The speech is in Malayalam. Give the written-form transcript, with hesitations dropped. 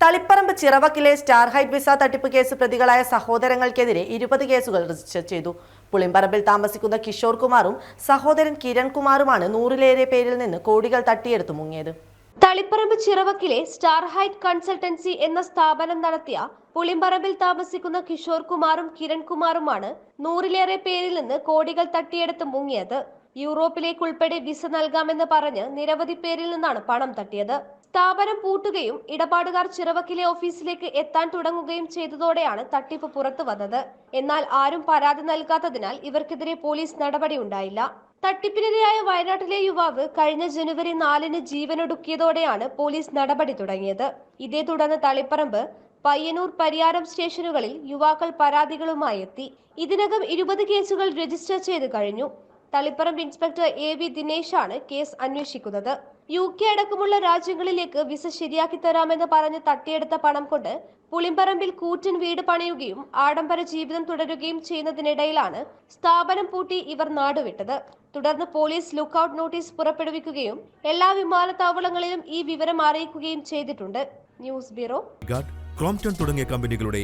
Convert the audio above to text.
തളിപ്പറമ്പ് ചിറവക്കിലെ സ്റ്റാർ ഹൈറ്റ് വിസ തട്ടിപ്പ് കേസ് പ്രതികളായ സഹോദരങ്ങൾക്കെതിരെ 20 കേസുകൾ രജിസ്റ്റർ ചെയ്തു. പുളിമ്പറമ്പിൽ താമസിക്കുന്ന കിഷോർ കുമാറും സഹോദരൻ കിരൺ കുമാറുമാണ് 100-ലേറെ പേരിൽ നിന്ന് കോടികൾ തട്ടിയെടുത്തു മുങ്ങിയത്. തളിപ്പറമ്പ് ചിറവക്കിലെ സ്റ്റാർ ഹൈറ്റ് കൺസൾട്ടൻസി എന്ന സ്ഥാപനം നടത്തിയ പുളിമ്പറമ്പിൽ താമസിക്കുന്ന കിഷോർ കുമാറും കിരൺ കുമാറുമാണ് 100-ലേറെ പേരിൽ നിന്ന് കോടികൾ തട്ടിയെടുത്ത് മുങ്ങിയത്. യൂറോപ്പിലേക്കുൾപ്പെടെ വിസ നൽകാമെന്ന് പറഞ്ഞ് നിരവധി പേരിൽ നിന്നാണ് പണം തട്ടിയത്. സ്ഥാപനം പൂട്ടുകയും ഇടപാടുകാർ ചിറവക്കിലെ ഓഫീസിലേക്ക് എത്താൻ തുടങ്ങുകയും ചെയ്തതോടെയാണ് തട്ടിപ്പ് പുറത്തു വന്നത്. എന്നാൽ ആരും പരാതി നൽകാത്തതിനാൽ ഇവർക്കെതിരെ പോലീസ് നടപടി ഉണ്ടായില്ല. തട്ടിപ്പിനിരയായ വയനാട്ടിലെ യുവാവ് കഴിഞ്ഞ ജനുവരി 4-ന് ജീവനൊടുക്കിയതോടെയാണ് പോലീസ് നടപടി തുടങ്ങിയത്. ഇതേ തുടർന്ന് തളിപ്പറമ്പ്, പയ്യന്നൂർ, പരിയാരം സ്റ്റേഷനുകളിൽ യുവാക്കൾ പരാതികളുമായി എത്തി. ഇതിനകം 20 കേസുകൾ രജിസ്റ്റർ ചെയ്ത് കഴിഞ്ഞു. തളിപ്പറമ്പ് ഇൻസ്പെക്ടർ AV ദിനേശാണ് കേസ് അന്വേഷിക്കുന്നത്. UK അടക്കമുള്ള രാജ്യങ്ങളിലേക്ക് വിസ ശരിയാക്കി തരാമെന്ന് പറഞ്ഞ് തട്ടിയെടുത്ത പണം കൊണ്ട് പുളിമ്പറമ്പിൽ കൂറ്റൻ വീട് പണിയുകയും ആഡംബര ജീവിതം തുടരുകയും ചെയ്യുന്നതിനിടയിലാണ് സ്ഥാപനം പൂട്ടി ഇവർ നാടുവിട്ടത്. തുടർന്ന് പോലീസ് ലുക്കൌട്ട് നോട്ടീസ് പുറപ്പെടുവിക്കുകയും എല്ലാ വിമാനത്താവളങ്ങളിലും ഈ വിവരം അറിയിക്കുകയും ചെയ്തിട്ടുണ്ട്. News bureau. ക്രോംപ്ടൺ തുടങ്ങിയ കമ്പനികളുടെ